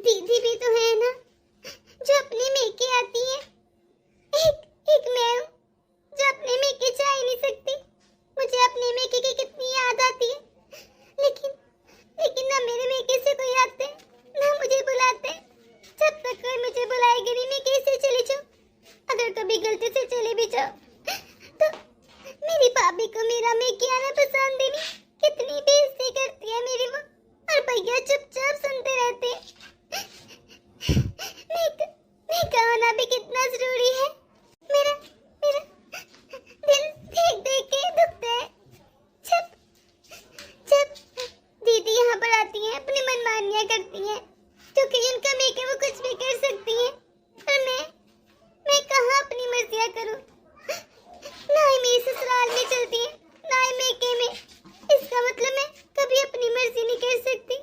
दीदी भी तो है ना जो अपने मेके आती है। एक मैं हूँ जो अपने मेके जा ही नहीं सकती। मुझे अपने मेके की कितनी याद आती है, लेकिन ना मेरे मेके से कोई आते ना मुझे बुलाते। जब तक कोई मुझे बुलाएगा नहीं मैं कैसे चली जाऊँ? अगर कभी गलती से चले भी जाओ तो मेरी भाभी को मेरा मेके आना पसंद ही नहीं। कितनी बेइज्जती करती है मेरी वो, और भैया चुपचाप सुनते रहते हैं। मेका होना भी कितना जरूरी है। मेरा मेरा दिल देख देख के दुखता है जब दीदी यहाँ पर आती हैं, अपनी मनमानियाँ करती हैं, क्योंकि उनका मेके वो कुछ भी कर सकती हैं। और मैं कहाँ अपनी मर्जियाँ करूँ? ना ही मेरी ससुराल में चलती है, ना ही मेके में। इसका मतलब मैं कभी अपनी मर्जी नहीं कर सकती।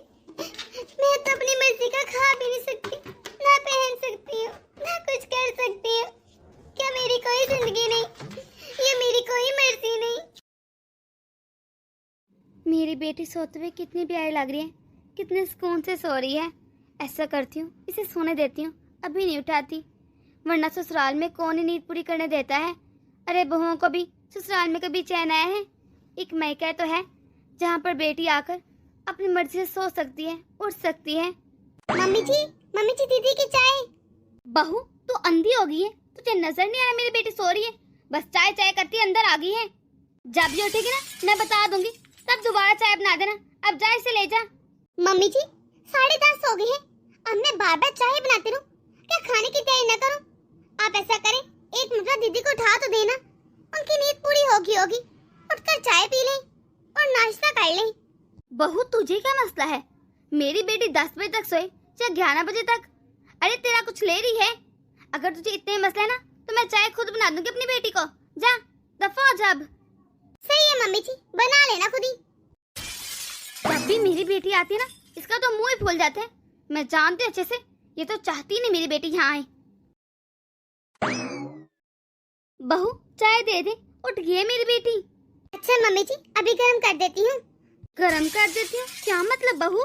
मैं तो अपनी मर्जी का खा भी नहीं सकती, ना पहन सकती हूँ, ना कुछ कर सकती हूँ। क्या मेरी कोई जिंदगी नहीं? ये मेरी कोई मर्जी नहीं। मेरी बेटी सोते हुए कितनी प्यारी लग रही है, कितने सुकून से सो रही है। ऐसा करती हूँ, इसे सोने देती हूँ, अभी नहीं उठाती, वरना ससुराल में कौन ही नींद पूरी करने देता है। अरे बहुओं को भी ससुराल में कभी चैन आया है? एक मैका तो है जहाँ पर बेटी आकर अपनी मर्जी से सो सकती है, उठ सकती है। मम्मी जी दीदी की चाय। बहू तू अंधी हो गई है, तुझे नजर नहीं आया मेरी बेटी सो रही है? बस चाय चाय करती अंदर आ गई है। जब भी उठेगी ना मैं बता दूंगी, तब दोबारा चाय बना देना। अब जा इसे ले जा। मम्मी जी 10:30 हो गए हैं, अब मैं बार-बार चाय बनाती रहूं? क्या खाने की तैयारी न करूं? आप ऐसा करें, एक मिनट दीदी को उठा तो देना, उनकी नींद पूरी होगी। उठकर चाय पी लें और नाश्ता कर लें। बहू तुझे क्या मसला है? मेरी बेटी 10 बजे तक सोए चाहे 11 बजे तक। अरे तेरा कुछ ले रही है? अगर तुझे इतने मसले ना तो मैं चाय खुद बना दूंगी अपनी बेटी को। जा दफा हो जा अब। सही है मम्मी जी, बना लेना खुद ही। जब भी मेरी बेटी आती है ना इसका तो मुंह ही फूल जाता है। मैं जानती हूँ अच्छे से, ये तो चाहती नहीं मेरी बेटी यहाँ आए। बहू चाय दे दे, उठ गई है मेरी बेटी। अच्छा मम्मी जी, अभी गर्म कर देती हूँ। गरम कर देती हूँ? क्या मतलब बहू?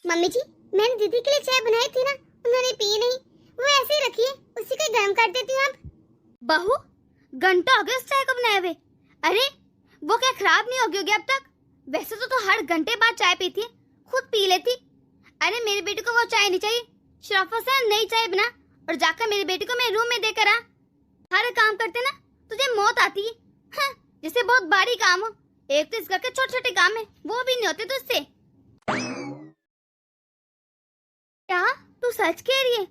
मम्मी जी मैंने दीदी के लिए चाय बनाई थी ना, उन्होंने पी नहीं, वो ऐसे ही रखी है, उसी को गर्म कर देती हूँ अब। बहू घंटा हो गया उस चाय को बनाए हुए। अरे वो क्या खराब नहीं होगी अब तक? वैसे तो हर घंटे बाद चाय पीती है, खुद पी लेती। अरे मेरी बेटी को वो चाय नहीं चाहिए, शराफत से नई चाय बना और जाकर मेरी बेटी को मेरे रूम में देकर आ। हर काम करते ना तुझे मौत आती है। हाँ, जैसे बहुत भारी काम हो। एक तो इस घर के छोटे छोटे काम है वो भी नहीं होते तुझसे। क्या तू सच कह रही है?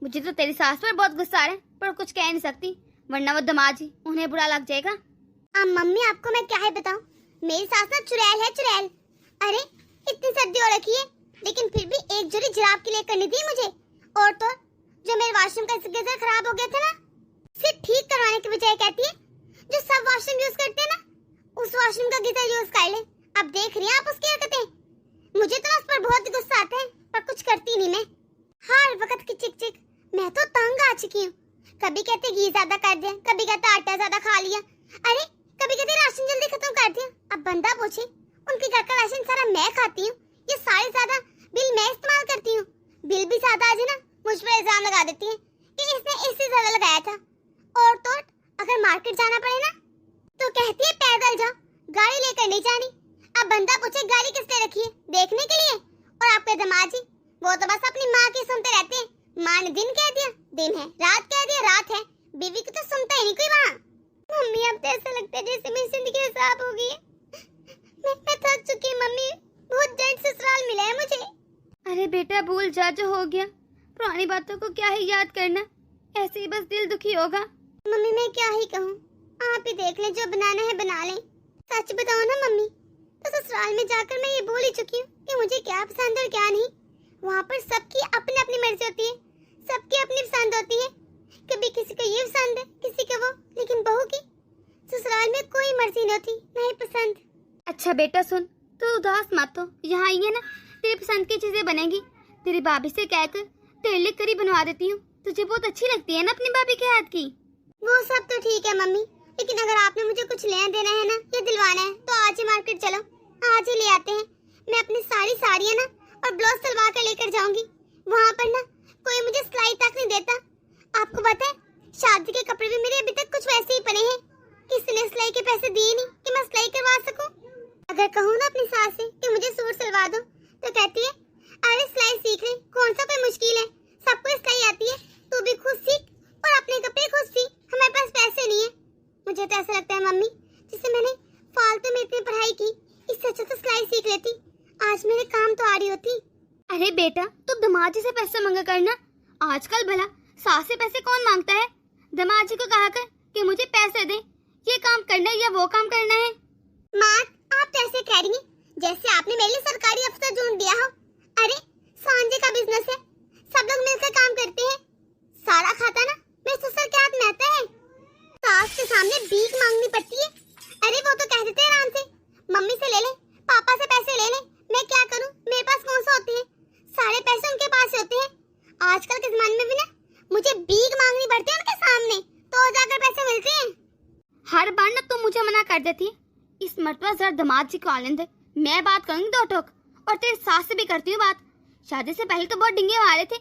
मुझे तो तेरी सास पर बहुत गुस्सा आ रहा है, पर कुछ कह नहीं सकती, वरना वो दमाजी उन्हें बुरा लग जाएगा। मम्मी आपको मैं क्या है बताऊं, मेरी सास ना चुड़ैल है, चुड़ैल। अरे इतनी सर्दी हो रखी है, लेकिन फिर भी एक जोड़ी जुराब के लिए करनी थी मुझे। और तो जो मेरे वॉशरूम का गीजर खराब हो गया था ना, उसे ठीक करवाने की बजाय कहती है जो सब वॉशरूम यूज करते हैं ना, उस वॉशरूम का गीजर यूज कर ले। अब देख रही हैं आप उसकी हरकतें। मुझे तो उस पर बहुत गुस्सा आता है, पर कुछ करती नहीं मैं। हर वक्त की चिक चिक, मैं तो तंग आ चुकी हूँ। कभी कहते घी ज्यादा कर दिया, कभी कहते आटा ज्यादा खा लिया, अरे कभी कहते राशन जल्दी खत्म कर दिया। अब बंदा पूछे, उनके घर का राशन सारा मैं खाती हूँ, ये सारे ज्यादा बिल मैं इस्तेमाल करती हूँ। बिल भी ज्यादा आ जाए ना, मुझ पर इल्जाम लगा देती है कि इसने इससे ज्यादा लगाया था। और तो अगर मार्केट जाना पड़े ना तो कहती है पैदल जाओ, गाड़ी लेकर नहीं जानी। अब बंदा पूछे गाड़ी किसने रखी है, देखने के लिए? और आपके दमाजी वो तो बस अपनी माँ की सुनते रहते हैं। माँ ने दिन कह दिया दिन है, रात कह दिया रात है, बीवी की तो सुनता ही नहीं कोई वहाँ। मम्मी अब तो ऐसा लगता है जैसे मेरी जिंदगी खराब हो गई है। मैं थक चुकी हूँ मम्मी, बहुत जल्द ससुराल मिला है मुझे। अरे बेटा भूल जा जो हो गया, पुरानी बातों को क्या ही याद करना, ऐसे ही बस दिल दुखी होगा। मम्मी मैं क्या ही कहूँ, आप ही देख लें, जो बनाना है बना लें। सच बताओ ना मम्मी, तो ससुराल में जाकर मैं ये बोल ही चुकी हूँ कि मुझे क्या पसंद और क्या नहीं। वहाँ पर सबकी अपनी अपनी मर्जी होती है, सबकी अपनी पसंद होती है। कभी किसी को ये पसंद है, किसी को वो, लेकिन बहू की ससुराल में कोई मर्जी नहीं होती, ना ही पसंद। अच्छा बेटा सुन, तू उदास मत हो, यहाँ आई है ना, तेरी पसंद की चीजें बनेगी। तेरी भाभी से कहकर तेरे लिए करी बनवा देती हूँ, तुझे बहुत अच्छी लगती है ना अपनी भाभी के हाथ की। वो सब तो ठीक है मम्मी, लेकिन अगर आपने मुझे कुछ लेना देना है ना या दिलवाना है तो आज ही मार्केट चलो, आज ही ले आते हैं। मैं अपनी सारी साड़ियाँ ना और ब्लाउज सिलवा कर लेकर जाऊंगी, वहाँ पर ना कोई मुझे सिलाई तक नहीं देता। आपको पता है, शादी के कपड़े भी मेरे अभी तक कुछ वैसे ही पड़े हैं। किसी ने सिलाई के पैसे दिए नहीं कि मैं सिलाई करवा सकूं। अगर कहूँ ना अपनी सास से कि मुझे सूट सिलवा दो, तो कहती है अरे सिलाई सीख ले, कौन सा कोई मुश्किल है, सबको सिलाई आती है, तू भी खुद सीख और अपने कपड़े खुद सी, हमारे पास पैसे नहीं है। मुझे तो ऐसा लगता है मम्मी, जिससे मैंने फालतू में इतनी पढ़ाई की, इससे अच्छा तो सिलाई सीख लेती, आज मेरे काम तो आ रही होती। अरे बेटा, तू दमाजी से पैसे मांगा करना। आजकल भला सास से पैसे कौन मांगता है? दमाजी को कहा कर कि मुझे पैसे दे, ये काम करना है या वो काम करना है। माँ, आप तो ऐसे कह रही हैं जैसे आपने मेरे लिए सरकारी अफसर ढूंढ दिया हो। अरे सांझे का बिजनेस है, सब लोग मिलकर काम करते हैं, सारा खाता ना मेरे ससुर के हाथ में आता है। सास के सामने भीख मांगनी पड़ती है। अरे वो तो कह देते हैं आराम से, मम्मी से ले ले, पापा से पैसे ले ले, मैं क्या करूं, मेरे पास कौन सा होते हैं, सारे पैसे उनके पास होते हैं। आजकल के जमाने में भी ना मुझे भीख मांगनी पड़ती है उनके सामने, तो जाकर पैसे मिलते हैं। हर बार ना तुम मुझे मना कर देती है। इस मर्तबा जरा दामाद जी को आने दे, मैं बात करूंगी दो टोक, और तेरी सास से भी करती हूँ बात। शादी से पहले तो बहुत डिंगे मारे थे।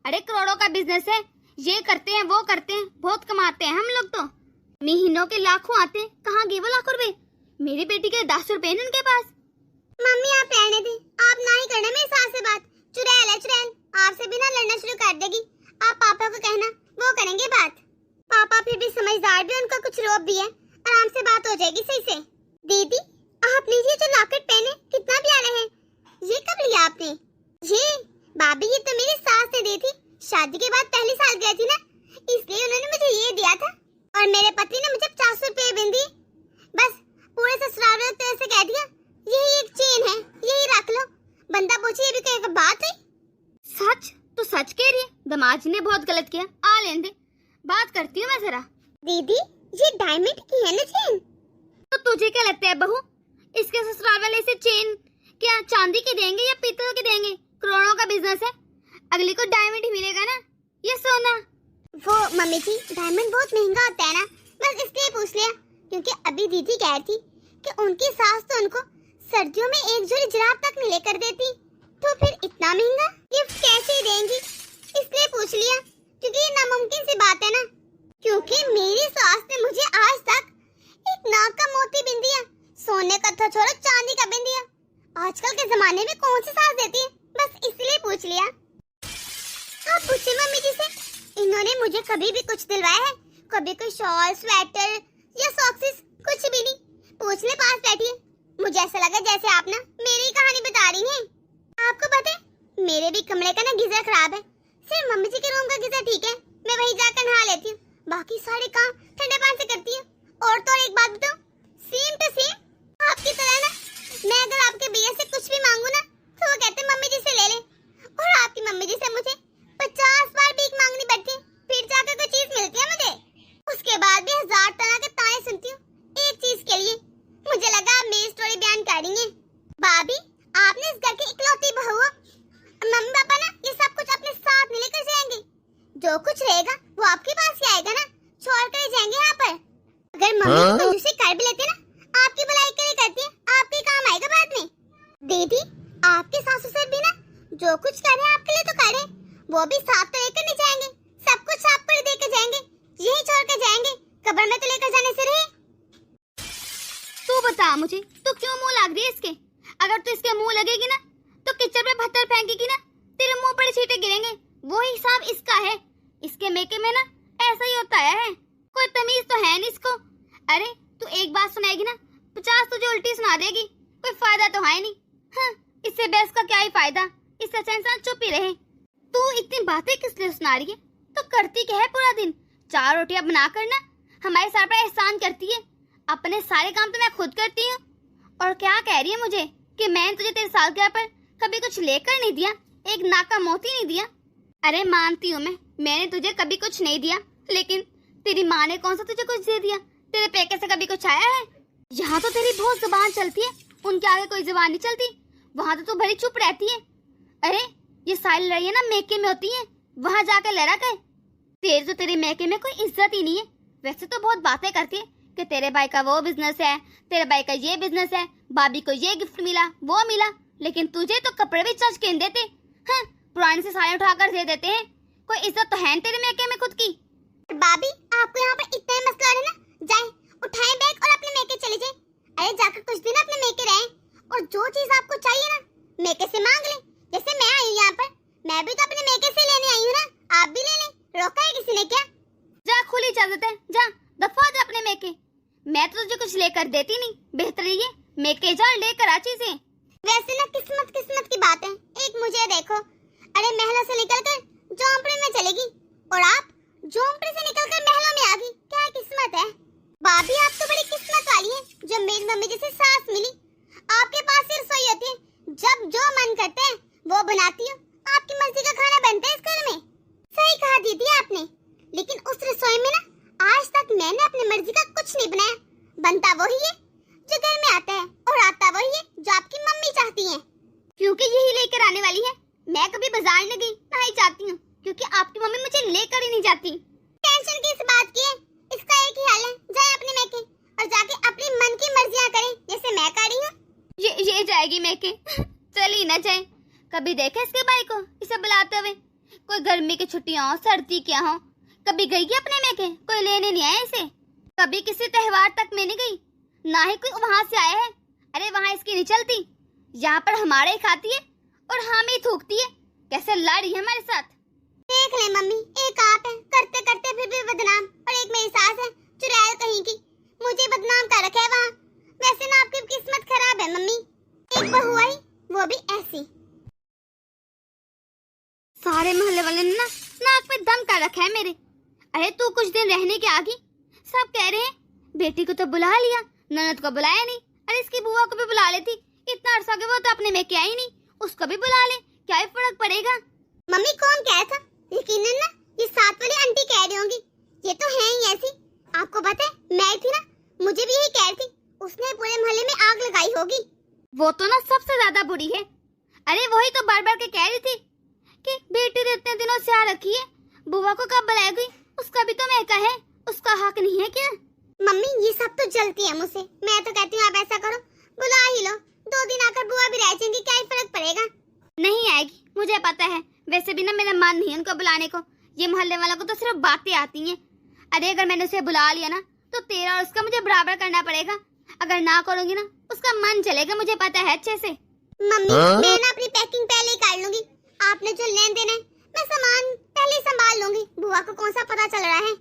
अरे करोड़ों का बिजनेस है, ये करते हैं वो करते हैं, बहुत कमाते हैं हम लोग तो। महीनों के लाखों आते हैं, कहाँ गए वो लाखों रुपए? मेरी बेटी के 10 रुपए हैं उनके पास। मम्मी आप रहने दें, आप ना ही करना मेरी सास से बात। चुड़ैल है चुड़ैल, आपसे भी ना लड़ना शुरू कर देगी। आप पापा को कहना, वो करेंगे बात। पापा फिर भी समझदार भी, उनका कुछ रोब भी है, आराम से बात हो जाएगी सही से। दीदी आपने ये जो लॉकेट पहने कितना प्यारा है, ये कब लिया आपने? ये भाभी, ये तो मेरी सास ने दी थी, शादी के बाद पहली साल गई थी ना, इसलिए उन्होंने मुझे ये दिया था। और मेरे पति ने मुझे 50 रुपए भी दिए। बस पूरे ससुराल ने तो ऐसे कह दिया, यही एक चेन है, यही रख लो। बंदा पूछे ये भी कोई बात है? सच? तू सच कह रही है? दामाद जी ने बहुत गलत किया। आ लेने दे, बात करती हूँ मैं जरा। दीदी ये डायमंड की है ना चेन? तो तुझे क्या लगता है बहू, इसके ससुराल वाले इसे चेन क्या चांदी की देंगे या पीतल की देंगे? करोड़ों का बिजनेस है, अगली को डायमंड ही मिलेगा ना, ये सोना। वो मम्मी जी, डायमंड बहुत महंगा होता है ना, बस इसलिए पूछ लिया। क्योंकि अभी दीदी कह रही थी कि उनकी सास तो उनको सर्दियों में एक जोड़ी जुराब तक नहीं लेकर देती, तो फिर इतना महंगा गिफ्ट कैसे देंगी, इसलिए पूछ लिया। क्योंकि ये नामुमकिन सी बात है ना, क्योंकि मेरी सास ने मुझे आज तक एक नाक का मोती बिन दिया, सोने का तो छोड़ो चांदी का बिन दिया। आजकल के जमाने में कौन सी सास देती है, बस इसलिए पूछ लिया। आप पूछे मम्मी जी से, इन्होंने मुझे कभी भी कुछ दिलवाया है? कभी कोई शॉल, स्वेटर या सॉक्सेस, कुछ भी नहीं। पूछने पास बैठी है, मुझे ऐसा लगा जैसे आप ना मेरी कहानी बता रही हैं। आपको पता है मेरे भी कमरे का ना गीजर खराब है, सिर्फ मम्मी जी के रूम का गीजर ठीक है, मैं वहीं जाकर नहा लेती हूँ, बाकी सारे काम ठंडे पानी से करती हूँ। और तो एक बात बताऊँ, सेम टू सेम आपकी तरह ना, मैं अगर आपके भैया से कुछ भी मांगू ना, तो वो कहते मम्मी जी से ले ले, और आपकी मम्मी जी से मुझे 50 बार भीख मांगनी पड़ती है, फिर जाकर कोई चीज मिलती है मुझे। उसके बाद भी 1000 तरह के ताने सुनती हूँ एक चीज के लिए। मुझे लगा आप मेरी स्टोरी बयान करेंगे। भाभी आपने इस घर की इकलौती बहू हो, मम्मी पापा ना ये सब कुछ अपने साथ नहीं लेकर जाएंगे, जो कुछ रहेगा वो आपके पास ही आएगा ना, छोड़ कर जाएंगे यहाँ पर। अगर मम्मी को दूसरे कर भी लेते ना, आपकी भलाई के लिए करती है, आपके काम आएगा बाद में। दीदी आपके सासू ससुर भी ना जो कुछ करे आपके लिए तो करे, वो भी साथ तो लेकर नहीं जाएंगे, सब कुछ आपको देकर जाएंगे, यही छोड़ कर जाएंगे, कब्र में तो लेकर जाने से रहे। तू बता मुझे, तू क्यों मुंह लग रही है इसके? अगर तू इसके मुंह लगेगी ना, तो किचन में पत्थर फेंकेगी ना, तेरे मुंह पर छींटे गिरेंगे। वो हिसाब इसका है, इसके मेके में ना ऐसा ही होता है, कोई तमीज तो है नहीं इसको। अरे तू एक बात सुनाएगी ना, 50 तुझे उल्टी सुना देगी, कोई फायदा तो है नहीं। हाँ, इससे बहस का क्या ही फायदा, इससे अच्छा इंसान चुप ही रहे। तू इतनी बातें किस लिए सुना रही है? तो करती क्या है पूरा दिन? 4 रोटियां बना कर ना हमारे सर पर एहसान करती है, अपने सारे काम तो मैं खुद करती हूँ। और क्या कह रही है मुझे कि मैंने तुझे तेरे सालगिरह पर कभी कुछ लेकर नहीं दिया, एक नाक का मोती नहीं दिया? अरे मानती हूँ मैंने तुझे कभी कुछ नहीं दिया, लेकिन तेरी माँ ने कौन सा तुझे कुछ दे दिया? तेरे पैके से कभी कुछ आया है? यहाँ तो तेरी बहुत जुबान चलती है, उनके आगे कोई जुबान नहीं चलती, वहाँ तो तू बड़ी चुप रहती है। अरे ये सारी लड़ाइयाँ ना मेके में होती हैं, वहाँ जाकर लड़ा कर। तेरे तो तेरे मैके में कोई इज्जत ही नहीं है। वैसे तो बहुत बातें करती है कि तेरे भाई का वो बिजनेस है, तेरे भाई का ये बिजनेस है, भाभी को ये गिफ्ट मिला, वो मिला, लेकिन तुझे तो कपड़े भी चच के देते। हाँ, पुराने से साड़ियाँ उठा कर दे देते हैं। कोई इज्जत तो है तेरे मेके में खुद की। भाभी आपको यहाँ पर इतना ही मसला है ना, जाए उठाएं बैग और अपने मेके चले जाए। अरे जाकर कुछ दिन अपने मेके रहें और जो चीज आपको चाहिए ना मेके से मांग लें। जैसे मैं आई हूँ यहाँ पर, मैं भी तो अपने मेके से लेने आई हूँ ना, आप भी ले लें, रोका है किसी ने क्या? जा, खुली इजाजत है, जा दफा जा अपने मेके। मैं तो तुझे कुछ लेकर देती नहीं, बेहतर ये मेके जा लेकर आ चीजें। वैसे ना किस्मत किस्मत की बात है। एक मुझे देखो, अरे महलों से निकलकर झोंपड़े में चलेगी और आप झोंपड़े से निकलकर महलों में आ गई। क्या किस्मत है भाभी, आप तो बड़ी किस्मत वाली हैं, जो मेरी मम्मी जैसी सास मिली। आपके पास ही रसोई होती है, जब जो मन करता है वो बनाती हो। आपकी मर्जी का खाना बनता है इस घर में। सही कहा दीदी आपने, लेकिन उस रसोई में ना आज तक मैंने अपनी मर्जी का कुछ नहीं बनाया। बनता वही है जो घर में आता है और आता वही है जो आपकी मम्मी चाहती है। क्योंकि यही लेकर आने वाली है। मैं कभी बाजार न गई ना ही जाती हूँ, क्योंकि आपकी मम्मी मुझे लेकर ही नहीं जाती। टेंशन किस बात की है, इसका एक ही हाल है, जाए अपने मेके और जाके अपनी मन की मर्जियां करें जैसे मैं कर रही हूँ। ये जाएगी मेके चली ना जाए। कभी देखा इसके भाई को इसे बुलाते हुए? कोई गर्मी की छुट्टियां हो, सर्दी क्या हो, कभी गई है अपने मेके? कोई लेने नहीं आया इसे। कभी किसी त्योहार तक में नहीं गई, ना ही कोई वहां से आया है। अरे वहां इसकी नहीं चलती, यहाँ पर हमारे ही खाती है और हम ही थूकती है। कैसे लड़ रही है हमारे साथ। देख ले मम्मी, एक आप है करते करते फिर भी बदनाम, और एक मेरी सास है चुड़ैल कहीं की, मुझे बदनाम कर रखा है वहाँ। वैसे ना आपकी किस्मत खराब है मम्मी, एक बहू आई वो भी ऐसी। सारे मोहल्ले वाले ने ना नाक में दम कर रखा है मेरे। अरे तू कुछ दिन रहने के आ गई, सब कह रहे हैं बेटी को तो बुला लिया, ननद को बुलाया नहीं। अरे इसकी बुआ को भी बुला लेती, इतना अरसा के वो तो अपने में क्या ही नहीं, उसको भी बुला ले, क्या ही फर्क पड़ेगा। मम्मी कौन कह था? यकीनन ना ये साथ वाली आंटी कह रही होंगी, ये तो है ही ऐसी। आपको पता है मैं थी ना, मुझे भी यही कह रही थी, उसने पूरे मोहल्ले में आग लगाई होगी। वो तो ना सबसे ज्यादा बुरी है। अरे वही तो बार बार के कह रही थी कि बेटी तो इतने दिनों से आ रखी है, बुआ को कब बुलाएगी? उसका भी तो महका है, उसका हक नहीं है क्या? मम्मी ये सब तो जलती है मुझसे, मैं तो कहती हूँ आप ऐसा करो बुला ही लो, 2 दिन आकर बुआ भी रह जाएंगी, क्या ही फर्क पड़ेगा। नहीं आएगी, मुझे पता है। वैसे भी ना मेरा मन नहीं है उनको बुलाने को, ये मोहल्ले वालों को तो सिर्फ बातें आती हैं। अरे अगर मैंने उसे बुला लिया ना तो तेरा और उसका मुझे बराबर करना पड़ेगा। अगर ना करूंगी ना उसका मन चलेगा, मुझे पता है अच्छे से। मम्मी मैं ना अपनी पैकिंग पहले ही कर लूंगी, आपने जो लेन देना है मैं सामान पहले ही संभाल लूंगी। बुआ को कौन सा पता चल रहा है?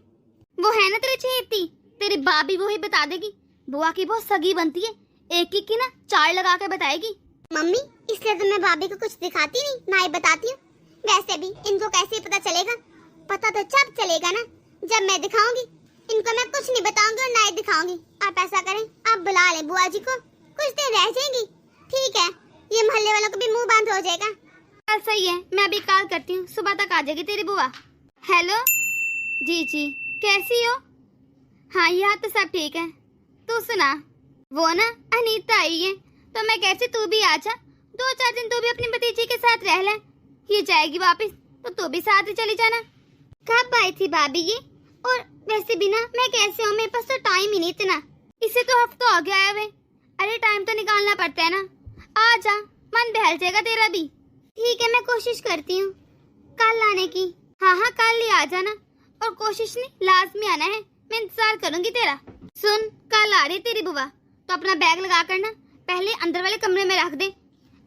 वो है ना तेरी चहेती, तेरी भाभी वो ही बता देगी। बुआ की बहुत सगी बनती है, एक एक की ना 4 लगा के बताएगी। मम्मी इसलिए तो मैं भाभी को कुछ दिखाती नहीं, ना ही बताती हूँ। वैसे भी इनको कैसे पता चलेगा? पता तो जब चलेगा ना जब मैं दिखाऊंगी। इनको मैं कुछ नहीं बताऊंगी और ना ही दिखाऊंगी। आप ऐसा करें, आप बुला लें बुआ जी को, कुछ देर रह जाएंगी, ठीक है? ये मोहल्ले वालों को भी मुंह बंद हो जाएगा। चल सही है, मैं अभी कॉल करती हूँ, सुबह तक आ जाएगी तेरी बुआ। हेलो जी कैसी हो? हाँ यहाँ तो सब ठीक है, तू सुना? वो ना अनीता आई है तो मैं कैसे तू भी आ जा, 2-4 दिन तू भी अपनी भतीजी के साथ रह ले। ये जाएगी वापस तो तू भी साथ ही चली जाना। कब आई थी भाभी ये? और वैसे भी ना मैं कैसे हूँ, मेरे पास तो टाइम ही नहीं इतना, इसे तो हफ्ता हो गया है वे। अरे टाइम तो निकालना पड़ता है ना, आ जा, मन बहल जाएगा तेरा भी। ठीक है मैं कोशिश करती हूँ कल आने की। हाँ कल ही आ जाना, और कोशिश नहीं लाजमी आना है, मैं इंतजार करूंगी तेरा। सुन कल आ रही तेरी बुआ तो अपना बैग लगा कर ना पहले अंदर वाले कमरे में रख दे।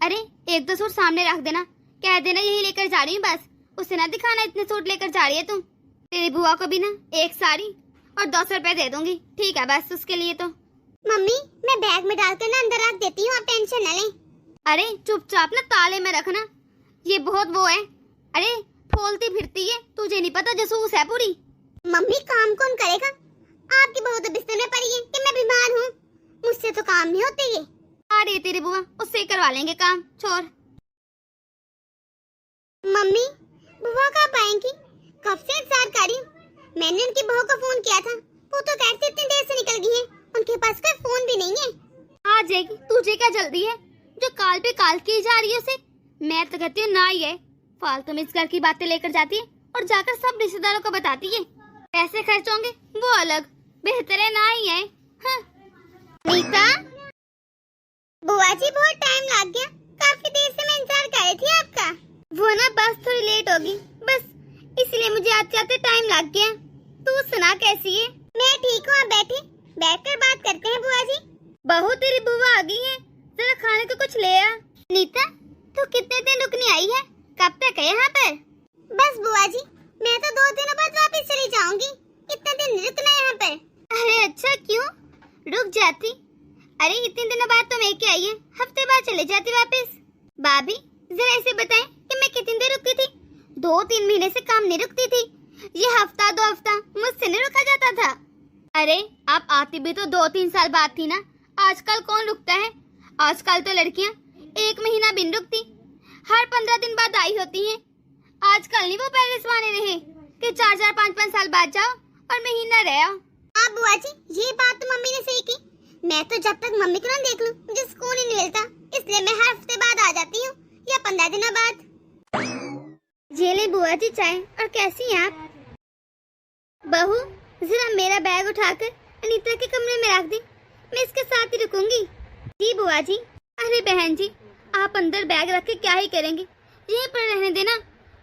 अरे 1-2 सूट सामने रख देना, कह देना यही लेकर जा रही हूँ बस, उसे ना दिखाना इतने सूट लेकर जा रही है तुम। तेरी बुआ को भी ना 1 साड़ी और 200 रुपए दे दूंगी, ठीक है बस उसके लिए तो। मम्मी मैं बैग में डालकर ना अंदर रख देती हूँ, आप टेंशन न लें। अरे चुपचाप ना ताले में रखना, ये बहुत वो है, अरे फूलती फिरती है, तुझे नहीं पता जासूस है पूरी। मम्मी काम कौन करेगा? आपकी बहू तो बिस्तर में पड़ी है कि मैं बीमार हूँ, मुझसे तो काम नहीं होते ये। आ रही है तेरी बुआ, उससे करवा लेंगे काम, छोड़। मम्मी बुआ कब आएंगी? कब से इंतजार कर रही हूँ। मैंने उनकी बहू को फोन किया था, वो तो कहते इतनी देर से निकल गई है, उनके पास कोई फोन भी नहीं है। आ जाएगी, तुझे क्या जल्दी है? जो काल पे काल की जा रही है उसे, मैं तो कहती हूँ ना ही है, फालतू में इस घर की बातें लेकर जाती है और जाकर सब रिश्तेदारों को बताती है। पैसे खर्च होंगे वो अलग, बेहतर है ना ही है। हाँ। नीता बुआ जी बहुत टाइम लग गया, काफी देर से मैं इंतजार कर रही थी आपका। वो ना बस थोड़ी लेट होगी, बस इसलिए मुझे आते आते टाइम लग गया। तू सुना कैसी है? मैं ठीक हूँ, आप बैठे, बैठकर बात करते हैं बुआ जी। बहू तेरी बुआ आ गई है, जरा खाने को कुछ ले आ। नीता तू कितने दिन रुकने आई है, कब तक है यहाँ पर? बस बुआ जी, मैं तो 2 दिनों बाद वापस चली जाऊंगी, इतने दिन नहीं रुकना यहाँ पर। अरे अच्छा, क्यों रुक जाती? अरे इतने दिनों बाद तो मैं क्या आई है, हफ्ते बाद चले जाती वापस। भाभी जरा ऐसे बताएं कि मैं कितनी देर रुकती थी? 2-3 महीने से काम नहीं रुकती थी, ये हफ्ता 2 हफ्ता मुझसे नहीं रुका जाता था। अरे आप आती भी तो 2-3 साल बाद थी ना, आजकल कौन रुकता है? आजकल तो लड़कियां 1 महीना भी नहीं रुकती, हर 15 दिन बाद आई होती हैं। आजकल नहीं वो पहले जमाने रहे कि 4-4 5-5 साल बाद जाओ और महीना रह आओ। हाँ बुआ जी, ये बात तो मम्मी ने सही की। मैं तो जब तक मम्मी को ना देख लूं मुझे सुकून ही नहीं मिलता, इसलिए मैं हर हफ्ते बाद आ जाती हूँ या 15 दिनों बाद। ये ले बुआ जी चाय, और कैसी हैं आप? बहू जरा मेरा बैग उठाकर अनीता के कमरे में रख दी, मैं इसके साथ ही रुकूंगी। जी बुआ जी। अरे बहन जी, आप अंदर बैग रख के क्या ही करेंगे, यहीं पर रहने देना।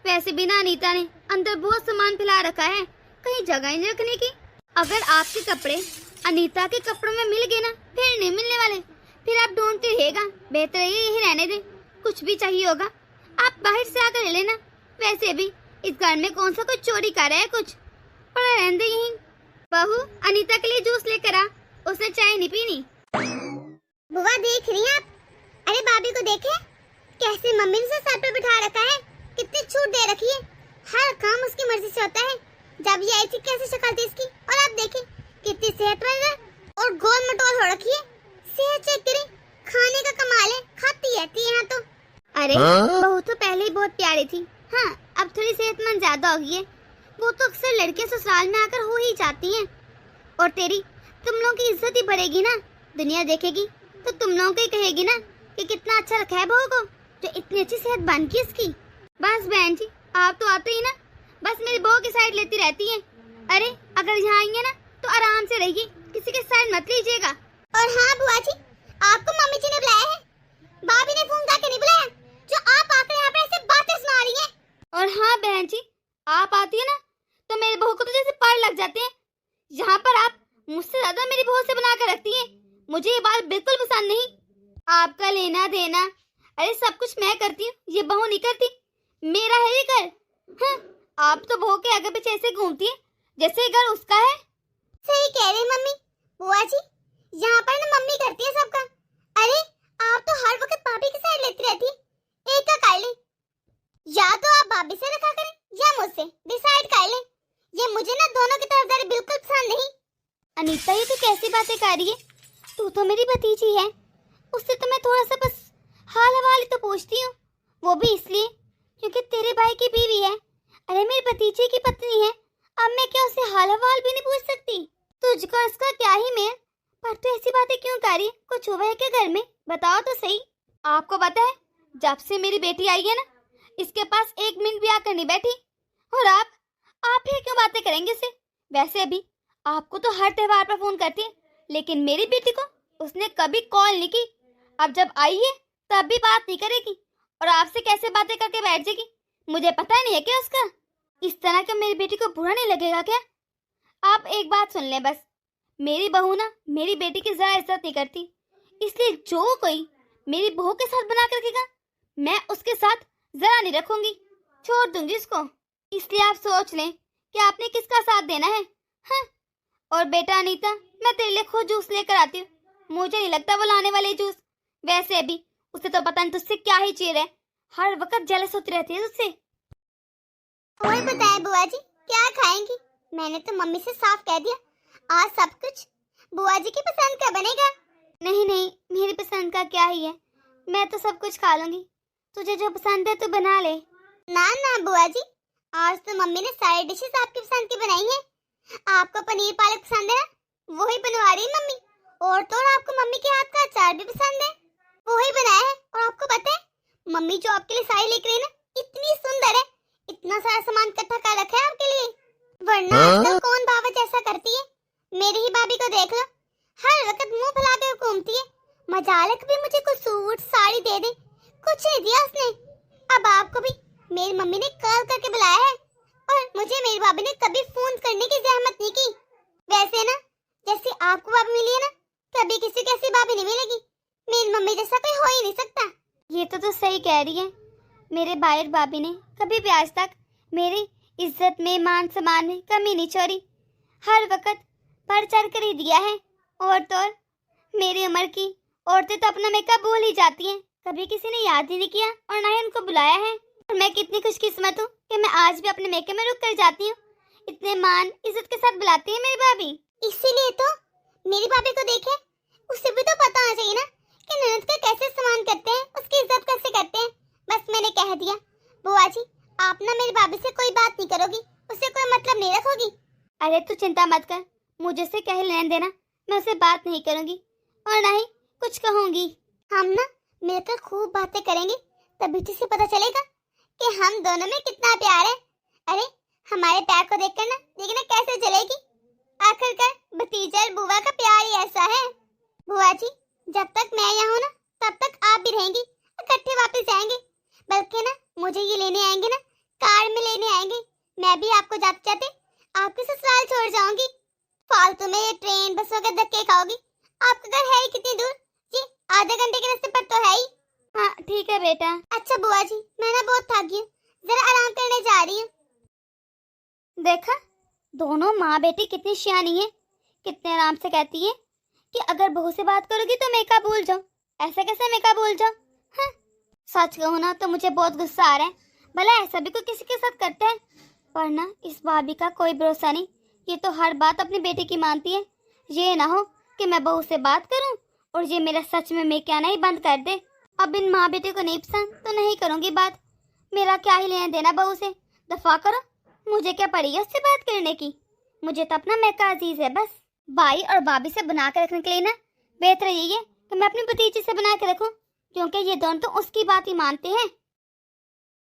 वैसे भी ना अनीता ने अंदर बहुत सामान फैला रखा है, कहीं जगह ही नहीं रखने की। अगर आपके कपड़े अनीता के कपड़ों में मिल गए ना, फिर नहीं मिलने वाले, फिर आप ढूंढते रहेगा। बेहतर है यही रहने दें, कुछ भी चाहिए होगा आप बाहर से आकर ले लेना। वैसे भी इस घर में कौन सा कुछ चोरी कर रहा है, कुछ पड़ा रहने दे यहीं। बहू अनीता के लिए जूस लेकर आ, उसने चाय नहीं पीनी। बुआ देख रही हैं आप? अरे भाभी को देखे कैसे मम्मी ने सर पर बिठा रखा है, कितनी छूट दे रखी है, हर काम उसकी मर्जी से होता है। जब ये आई थी कैसे शक्ल थी इसकी, और आप देखें कितनी सेहतमंद है और गोल मटोल हो रखी है। सेहत चेक करें, खाने का कमाल है, खाती रहती है यहाँ तो। अरे बहू तो पहले ही बहुत प्यारी थी, हाँ अब थोड़ी सेहतमंद ज्यादा हो गई है। वो तो अक्सर लड़के ससुराल में आकर हो ही जाती हैं। और तेरी तुम लोगों की इज्जत ही बढ़ेगी ना, दुनिया देखेगी तो तुम लोगों को ही कहेगी ना कि कितना अच्छा रखा है बहू को, जो इतनी अच्छी सेहत बन गई इसकी। बस बहन जी आप तो आते ही ना बस मेरी बहू की साइड लेती रहती हैं। अरे अगर यहाँ आएंगे ना तो आराम से रहिए, किसी के साइड मत लीजिएगा। और हाँ बुआ जी, आपको मम्मी जी ने बुलाया है, भाभी ने फोन करके नहीं बुलाया, जो आप आकर यहाँ पे ऐसे बातें सुना रही हैं। और हाँ बहन जी, आप आती है ना तो मेरी बहू को तो जैसे पार लग जाते हैं। यहाँ पर आप मुझसे ज्यादा मेरी बहू से बना कर रखती हैं, मुझे ये बात बिल्कुल पसंद नहीं। आपका लेना देना, अरे सब कुछ मैं करती हूँ, ये बहू नहीं करती, मेरा है ये घर। हाँ, आप तो बहू के आगे पीछे ऐसे घूमती है जैसे ये घर उसका है। सही कह रही मम्मी। बुआ जी यहाँ पर ना मम्मी करती है सबका। अरे आप तो हर वक्त भाभी की साइड लेती रहती है, एक का कर ले, या तो आप भाभी से रखा करें या मुझसे, डिसाइड कर ले। ये मुझे ना दोनों की तरफदारी बिल्कुल पसंद नहीं। अनीता ये तो कैसी बातें कर रही है, तू तो मेरी भतीजी है, उससे तो मैं थोड़ा सा बस हाल हवाल ही तो पूछती हूँ, वो भी इसलिए क्योंकि तेरे भाई की बीवी है। अरे मेरी भतीजे की पत्नी है, अब मैं क्या उससे हाल हवाल भी नहीं पूछ सकती? तुझको इसका क्या ही मेल, पर तू ऐसी बातें क्यों कर रही है? कुछ हुआ है क्या घर में, बताओ तो सही। आपको पता है जब से मेरी बेटी आई है ना, इसके पास 1 मिनट भी आकर नहीं बैठी। और आप फिर क्यों बातें करेंगे इससे? वैसे भी आपको तो हर त्योहार पर फोन करती है, लेकिन मेरी बेटी को उसने कभी कॉल नहीं की। अब जब आई है तब भी बात नहीं करेगी, और आपसे कैसे बातें करके बैठ जाएगी, मुझे पता नहीं है क्या उसका। इस तरह का मेरी बेटी को बुरा नहीं लगेगा क्या? आप एक बात सुन लें बस, मेरी बहू ना मेरी बेटी की जरा इज्जत नहीं करती, इसलिए जो कोई मेरी बहू के साथ बना कर रखेगा मैं उसके साथ जरा नहीं रखूंगी, छोड़ दूंगी उसको। इसलिए आप सोच लें कि आपने किसका साथ देना है। हाँ। और बेटा अनीता, मैं तेरे लिए खुद जूस लेकर आती हूँ, मुझे नहीं लगता वो लाने वाले जूस। वैसे भी उसे तो पता नहीं तुझसे क्या ही चीर है, हर वक्त जेलस होती रहती है तुझसे। और बताएं बुआ जी क्या खाएंगी? मैंने तो मम्मी से साफ कह दिया आज सब कुछ बुआ जी की पसंद का बनेगा। नहीं नहीं, मेरी पसंद का क्या ही है, मैं तो सब कुछ खा लूंगी, तुझे जो पसंद है तो बना ले। ना ना बुआ जी, आज तो मम्मी ने सारी डिशेस आपकी पसंद की बनाई है। आपको पनीर पालक पसंद है ना, वही बनवा रही है मम्मी। और तो और आपको मम्मी के हाथ का अचार भी पसंद है, वही बनाया है। और आपको पता है मम्मी जो आपके लिए साड़ी लेकर आई ना, इतनी सुंदर है, इतना सारा सामान इकट्ठा कर रखा है आपके लिए, वरना आजकल कौन बाबा जैसा करती है। मेरी ही भाभी को देख लो, हर वक्त मुंह फैला कर घूमती है। मजालक भी मुझे कुछ सूट साड़ी दे दे, कुछ नहीं दिया उसने। अब आपको भी मेरी मम्मी ने कॉल करके बुलाया है और मुझे मेरी भाभी ने कभी फोन करने की जहमत नहीं की। वैसे ना जैसे आपको भाभी मिली है ना, कभी किसी को ऐसी भाभी नहीं मिलेगी। मेरी मम्मी जैसा कोई हो ही नहीं सकता। ये तो सही कह रही है। मेरे भाई और भाभी ने कभी भी आज तक मेरी इज्जत में, मान सम्मान में कमी नहीं छोड़ी। हर वक्त बढ़ चढ़ कर ही दिया है। और तो और मेरी उम्र की औरतें तो अपना मेकअप भूल ही जाती हैं। कभी किसी ने याद ही नहीं किया और ना ही उनको बुलाया है। और मैं कितनी खुशकिस्मत हूँ कि मैं आज भी अपने मेकअप में रुक कर जाती हूँ। इतने मान इज्जत के साथ बुलाती है मेरी भाभी। इसीलिए तो मेरी भाभी को देखे, उसे भी तो पता होना चाहिए ना कि ननद का कैसे सम्मान करते हैं, उसकी इज्जत कैसे करते हैं। बस मैंने कह दिया, बुआ जी आप ना मेरी भाभी से कोई बात नहीं करोगी, उससे कोई मतलब नहीं रखोगी। अरे तू चिंता मत कर, मुझे से कह लेने देना, मैं उससे बात नहीं करूंगी और ना ही कुछ कहूंगी। हम ना मिलकर खूब बातें करेंगे, तभी तुझे पता चलेगा कि हम दोनों में कितना प्यार है। अरे हमारे प्यार को देखकर ना देखना कैसे जलेगी। आखिरकार भतीजा और बुआ का प्यार ही ऐसा है। बुआ जी जब तक मैं यहाँ हूँ ना तब तक आप भी रहेंगी, इकट्ठे वापस जाएंगे। बल्कि ना मुझे ये लेने आएंगे ना, कार में लेने आएंगे। मैं भी आपको जाते जाते आपके ससुराल छोड़ जाऊंगी। फालतू में ये ट्रेन बसों के धक्के खाओगी। आपका घर है ही कितनी दूर जी? आधे घंटे के रास्ते पर तो है ही। हाँ ठीक है बेटा। अच्छा बुआ जी मैं ना बहुत थक गई हूँ, जरा आराम करने जा रही हूँ। देखा दोनों माँ बेटी कितनी सियानी है, कितने आराम से कहती है कि अगर बहू से बात करोगी तो मेकअप भूल जाओ। ऐसे कैसे मेकअप भूल जाओ? हाँ सच कहूँ ना तो मुझे बहुत गुस्सा आ रहा है। भला ऐसा भी कोई किसी के साथ करता है? पर ना इस भाभी का कोई भरोसा नहीं, ये तो हर बात अपनी बेटी की मानती है। ये ना हो कि मैं बहू से बात करूं और ये मेरा सच में मैं क्या नहीं बंद कर दे। अब इन माँ बेटे को नहीं पसंद तो नहीं करूंगी बात। मेरा क्या ही लेना देना बहू से, दफा करो। मुझे क्या पड़ी है उससे बात करने की? मुझे तो अपना मेका अजीज है बस। भाई और भाभी से बना के रखने के लिए ना बेहतर यही है कि मैं अपनी भतीजी से बना के रखूं, क्योंकि ये दोनों तो उसकी बात ही मानते हैं।